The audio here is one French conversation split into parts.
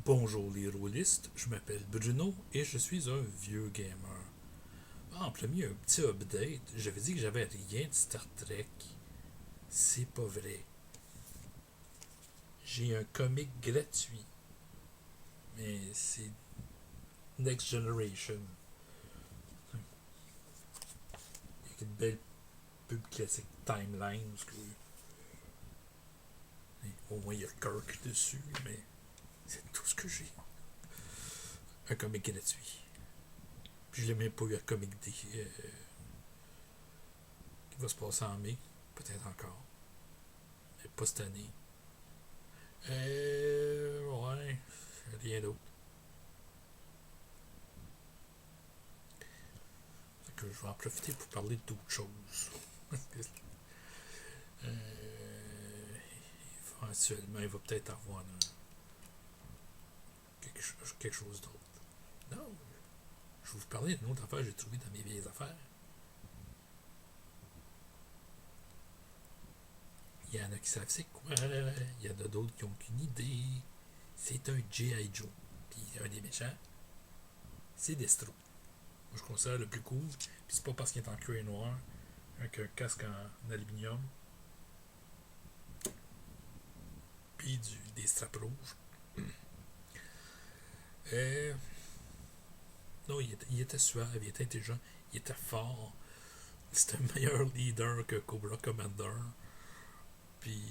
Bonjour les rôlistes, je m'appelle Bruno et je suis un vieux gamer. En premier, un petit update. J'avais dit que j'avais rien de Star Trek. C'est pas vrai. J'ai un comic gratuit, mais c'est Next Generation. Avec une belle pub classique Timeline. Au moins il y a Kirk dessus, mais c'est tout ce que j'ai. Un comic gratuit. Puis je l'ai même pas eu à Comic D qui va se passer en mai. Peut-être encore. Mais pas cette année. Ouais, rien d'autre. Fait que je vais en profiter pour parler d'autres choses. euh, Éventuellement, il va peut-être avoir quelque chose d'autre. Non, je vais vous parler d'une autre affaire que j'ai trouvée dans mes vieilles affaires. Il y en a qui savent c'est quoi. Il y en a d'autres qui n'ont aucune idée. C'est un G.I. Joe. Puis un des méchants, c'est Destro. Moi, je considère le plus cool. Puis c'est pas parce qu'il est en cuir noir, avec un casque en aluminium, puis des straps rouges. Euh, non, il était suave, il était intelligent, il était fort. C'était un meilleur leader que Cobra Commander. Puis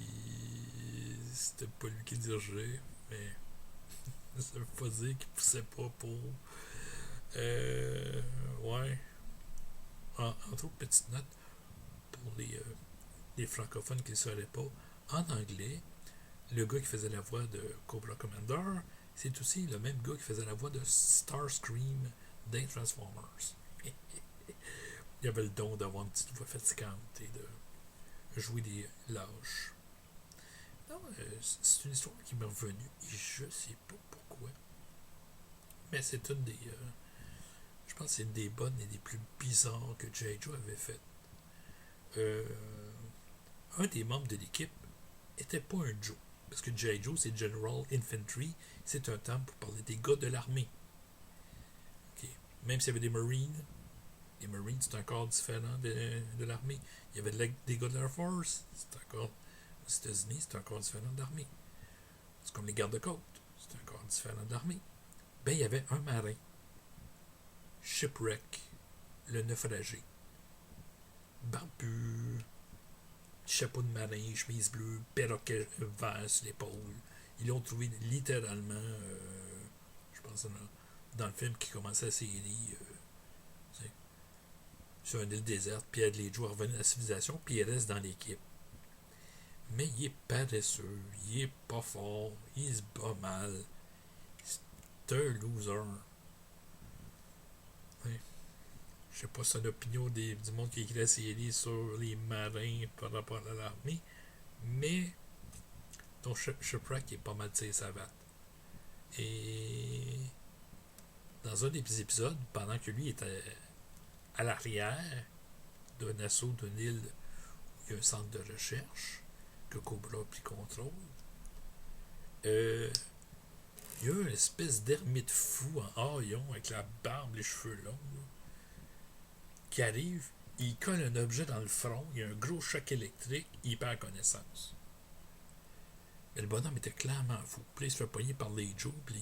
c'était pas lui qui dirigeait, mais ça veut pas dire qu'il poussait pas pour. Ouais. Entre autres, petite note pour les francophones qui ne sauraient pas. En anglais, le gars qui faisait la voix de Cobra Commander, c'est aussi le même gars qui faisait la voix de Starscream dans Transformers. Il avait le don d'avoir une petite voix fatigante et de jouer des lâches. Non, c'est une histoire qui m'est revenue et je sais pas pourquoi. Mais c'est une des. Je pense que c'est une des bonnes et des plus bizarres que J. Joe avait faites. Euh, un des membres de l'équipe était pas un Joe. Parce que J. Joe, c'est General Infantry. C'est un terme pour parler des gars de l'armée. Okay. Même s'il y avait des Marines, les Marines, c'est un corps différent de l'armée. Il y avait des gars de l'Air Force, c'est un corps. Aux États-Unis, c'est un corps différent de l'armée. C'est comme les gardes-côtes, c'est un corps différent de l'armée. Ben, il y avait un marin. Shipwreck, le naufragé. Barbu, chapeau de marin, chemise bleue, perroquet vert sur l'épaule. Ils l'ont trouvé littéralement, je pense, dans le film qui commençait la série, sur une île déserte, puis aide les joueurs à revenir à la civilisation, puis il reste dans l'équipe. Mais il est paresseux, il est pas fort, il se bat mal. C'est un loser. Ouais. Je sais pas si c'est l'opinion du monde qui écrit la série sur les marins par rapport à l'armée, mais ton Shipwreck est pas mal tiré sa batte. Et dans un des épisodes, pendant que lui était à l'arrière d'un assaut d'une île où il y a un centre de recherche, que Cobra a pris contrôle, euh, il y a une espèce d'ermite fou en haillon avec la barbe, les cheveux longs, là, qui arrive, il colle un objet dans le front, il y a un gros choc électrique, il perd connaissance. Mais le bonhomme était clairement fou. Puis il se fait pogner par les Joe, puis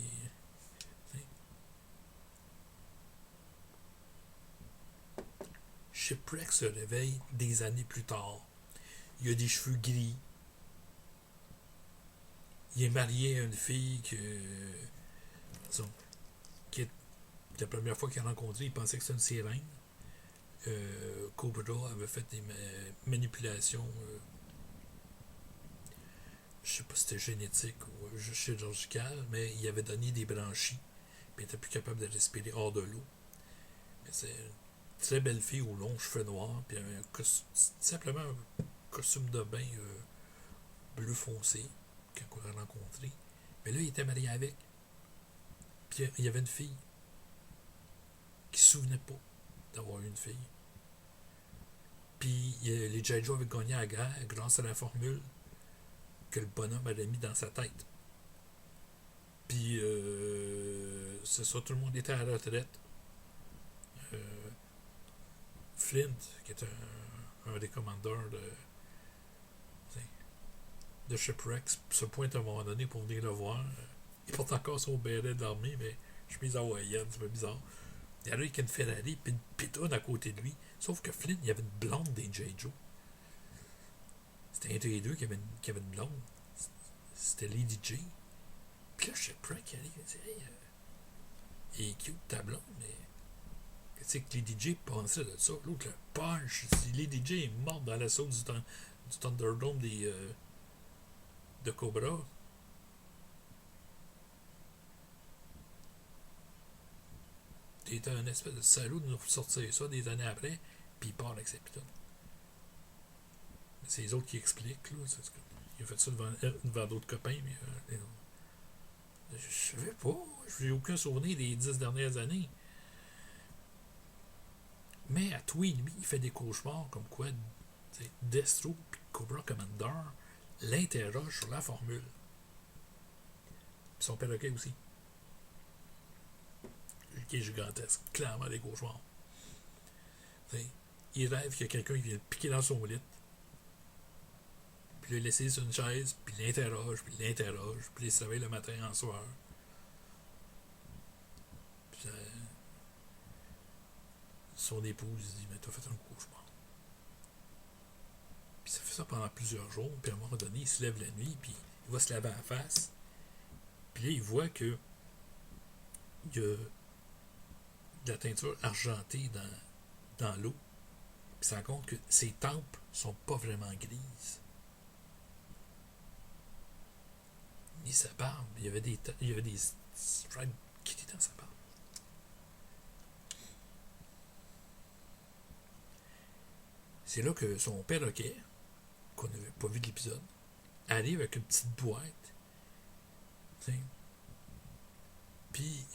Shipwreck se réveille des années plus tard. Il a des cheveux gris. Il est marié à une fille disons, qui est la première fois qu'il a rencontré, il pensait que c'était une sirène. Cobra avait fait des manipulations, je sais pas si c'était génétique ou juste chirurgical, mais il avait donné des branchies, puis il était plus capable de respirer hors de l'eau. Mais c'est une très belle fille aux longs cheveux noirs, puis simplement un costume de bain bleu foncé, qu'on a rencontré. Mais là, il était marié avec. Puis il y avait une fille qui se souvenait pas d'avoir eu une fille. Puis les J. Joe avaient gagné la guerre grâce à la formule que le bonhomme avait mis dans sa tête. Puis, c'est ça, tout le monde était à la retraite. Euh, Flint, qui est un des commandeurs de Shipwrecks, se pointe à un moment donné pour venir le voir. Il porte encore son béret d'armée, mais chemise hawaïenne, c'est pas bizarre. Il y en a qui a une Ferrari, puis une pitonne à côté de lui. Sauf que Flynn, il y avait une blonde des J. Joe. C'était un des deux qui avait une blonde. C'était Lady J. Puis là, Shipwreck, il arrive, il dit hey, il est cute ta blonde, mais qu'est-ce que Lady J pensait de ça? L'autre le punch. Si Lady J est morte dans l'assaut du Thunderdome de Cobra, t'es un espèce de salaud de nous sortir ça des années après, puis il part avec ses pitons. C'est les autres qui expliquent, là. Il a fait ça devant d'autres copains, mais je savais pas. Je n'ai aucun souvenir des 10 dernières années. Mais à toi et demi, il fait des cauchemars comme quoi Destro et Cobra Commander l'interrogent sur la formule. Puis son perroquet aussi. Qui est gigantesque. Clairement des cauchemars. T'sais, il rêve qu'il y a quelqu'un qui vient le piquer dans son lit. Puis le laisser sur une chaise, puis il l'interroge, puis il se réveille le matin en soir. Puis son épouse dit mais t'as fait un cauchemar. Puis ça fait ça pendant plusieurs jours, puis à un moment donné, il se lève la nuit, puis il va se laver la face. Puis là, il voit que il y a de la teinture argentée dans l'eau. Puis il se rend compte que ses tempes sont pas vraiment grises. Ni sa barbe, il y avait des stripes qui étaient dans sa barbe. C'est là que son perroquet, qu'on n'avait pas vu de l'épisode, arrive avec une petite boîte. Puis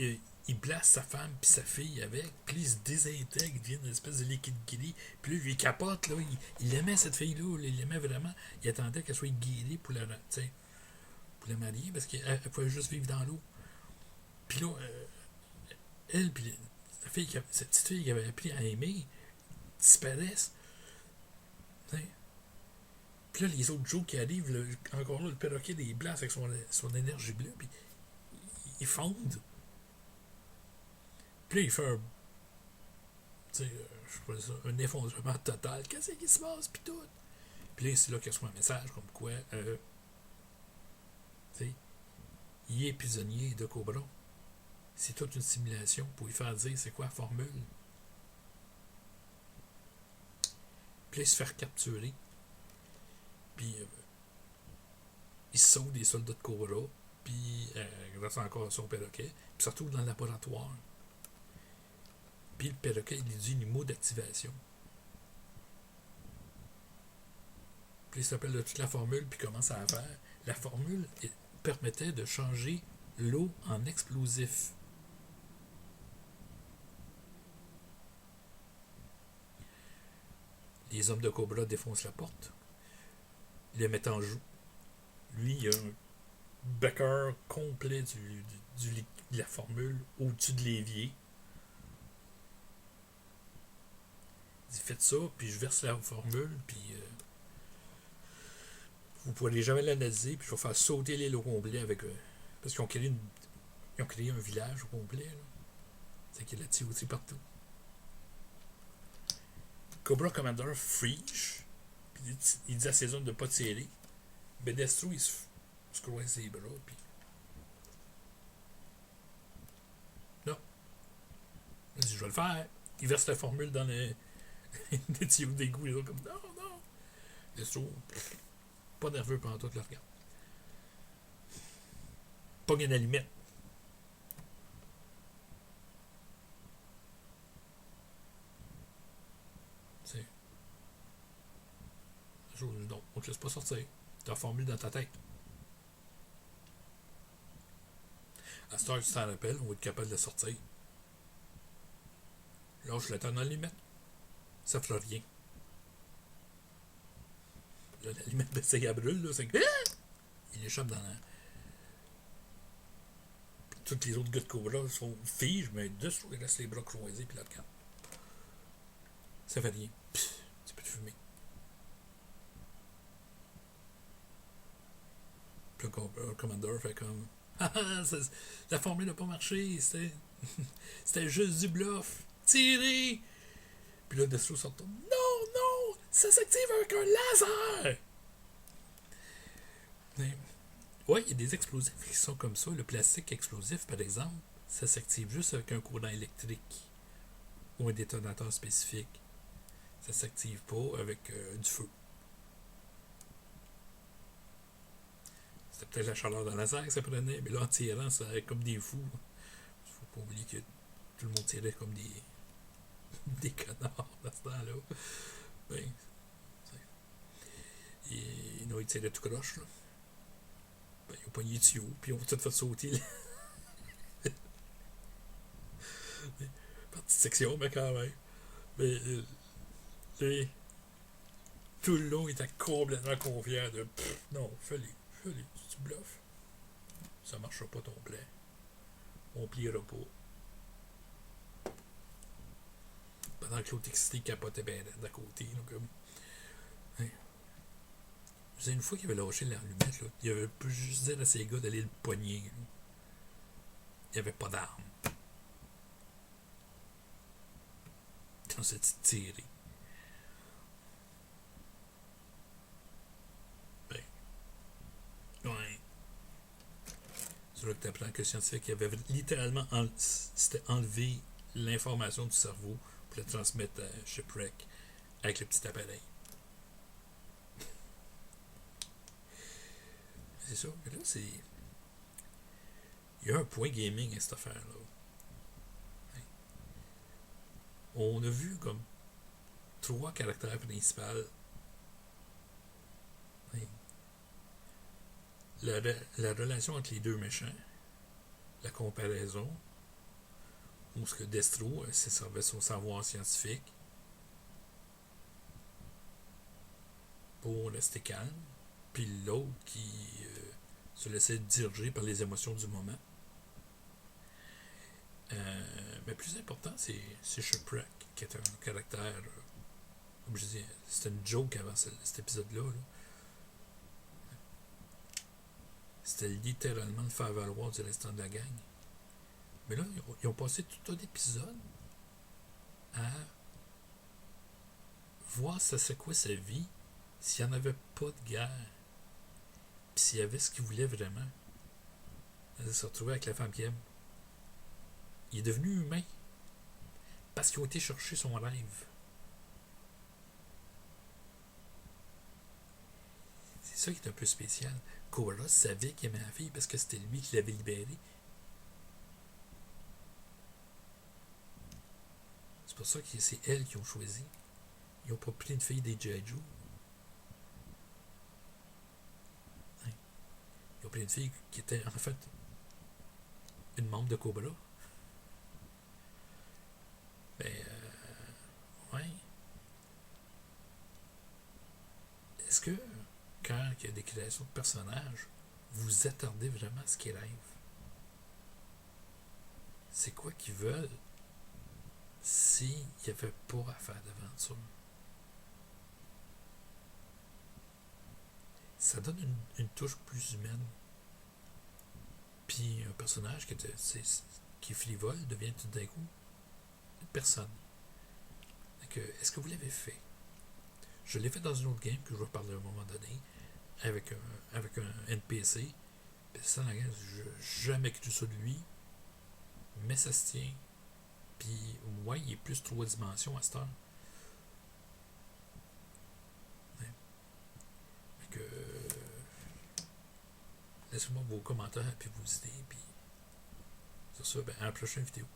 il place sa femme puis sa fille avec, puis il se désintègre, il devient une espèce de liquide gris, puis lui il capote, là, il aimait cette fille-là, il l'aimait vraiment, il attendait qu'elle soit guérie pour la marier, parce qu'elle pouvait juste vivre dans l'eau. Puis là, elle, puis cette petite fille qui avait appris à aimer, disparaissent. T'sais. Puis là, les autres Joe qui arrivent, encore là, le perroquet des blancs avec son énergie bleue, puis ils fondent. Puis là, il fait un effondrement total. Qu'est-ce qui se passe, puis tout. Puis là, c'est là qu'il reçoit un message comme quoi, il est prisonnier de Cobra. C'est toute une simulation pour lui faire dire c'est quoi la formule. Puis là, il se fait capturer. Puis il se sauve des soldats de Cobra. Puis grâce encore à son perroquet. Puis se retrouve dans le laboratoire. Puis le perroquet, il lui dit les mots d'activation. Puis il s'appelle de toute la formule, puis commence à la faire. La formule permettait de changer l'eau en explosif. Les hommes de Cobra défoncent la porte. Ils le mettent en joue. Lui, il a un becker complet de la formule au-dessus de l'évier. Il dit faites ça, puis je verse la formule, puis vous ne pourrez jamais l'analyser, puis je vais faire sauter l'île au complet avec parce qu'ils ont créé un village au complet. C'est qu'il a tiré aussi partout. Cobra Commander freeze, puis il dit à ses hommes de ne pas tirer. Ben Destro, il se croise ses bras, puis non. Il dit je vais le faire. Il verse la formule dans les tuyaux d'égout, les autres comme non. Destro, pas nerveux pendant tout le regard. Pogne une allumette. C'est. Non, on te laisse pas sortir. T'as la formule dans ta tête. À cette heure que tu t'en rappelles, on va être capable de la sortir. Lâche le temps dans l'allumette. Ça fera rien. Là, l'allumette, ben, c'est qu'elle brûle, là. C'est que. Il échappe dans la. tous les autres gars de Cobra sont figent, mais Destro, il reste les bras croisés puis la canne. Ça fait rien. Pff, tu peux te fumer. Puis le Commander fait comme la formule n'a pas marché, c'était juste du bluff. Tirez! Puis là, Destro sort. Non, non! Ça s'active avec un laser! Mais, ouais, il y a des explosifs qui sont comme ça. Le plastique explosif, par exemple, ça s'active juste avec un courant électrique ou un détonateur spécifique. Ça s'active pas avec du feu. C'était peut-être la chaleur dans la serre que ça prenait, mais là, en tirant, ça comme des fous. Faut pas oublier que tout le monde tirait comme des connards dans ce temps-là. Ben, ils tiraient tout croche, là. Ben, ils ont pogné le tuyau, puis ils ont tout fait sauter. Petite section, mais quand même. Mais tout le long, il était complètement confiant de non, fais-le, tu bluffes. Ça marchera pas ton plan. On pliera pas. Pendant que l'autre excité capotait bien d'à côté. Là, comme. Hein. Une fois qu'il avait lâché l'allumette, là, il avait pu juste dire à ses gars d'aller le pogner. Là. Il n'y avait pas d'armes. Quand c'est tiré. Ben, ouais. C'est là que tu apprends que le scientifique avait littéralement s'était enlevé l'information du cerveau pour la transmettre à Shipwreck avec le petit appareil. C'est ça. Mais là, c'est. Il y a un point gaming à cette affaire-là. On a vu comme 3 caractères principaux. La relation entre les deux méchants, la comparaison, où ce que Destro s'est servi son savoir scientifique pour rester calme, puis l'autre qui se laissait diriger par les émotions du moment. Mais plus important, c'est Shipwreck, qui est un caractère, comme je disais, c'était une joke avant cet épisode-là. Là. C'était littéralement le faire-valoir du restant de la gang. Mais là, ils ont passé tout un épisode à voir ça c'est quoi sa vie s'il n'y en avait pas de guerre. Puis s'il y avait ce qu'il voulait vraiment. Il se retrouvait avec la femme qu'il aime. Il est devenu humain. Parce qu'ils ont été chercher son rêve. C'est ça qui est un peu spécial. Cora savait qu'il aimait la fille parce que c'était lui qui l'avait libérée. C'est pour ça que c'est elle qui ont choisi. Ils n'ont pas pris une fille des G.I. Joe. Ils ont pris une fille qui était en fait une membre de Cobra. Ben, ouais. Est-ce que, quand il y a des créations de personnages, vous attardez vraiment à ce qu'ils rêvent? C'est quoi qu'ils veulent s'il n'y avait pas à faire d'aventure? Ça donne une touche plus humaine. Puis un personnage qui frivole devient tout d'un coup une personne. Donc, est-ce que vous l'avez fait? Je l'ai fait dans une autre game que je vais parler à un moment donné avec un NPC. Puis ça, je n'ai jamais cru ça de lui. Mais ça se tient. Puis, ouais, il est plus 3 dimensions à cette heure. Ouais. Donc, laissez-moi vos commentaires et vos idées. Puis, sur ça, à la prochaine vidéo.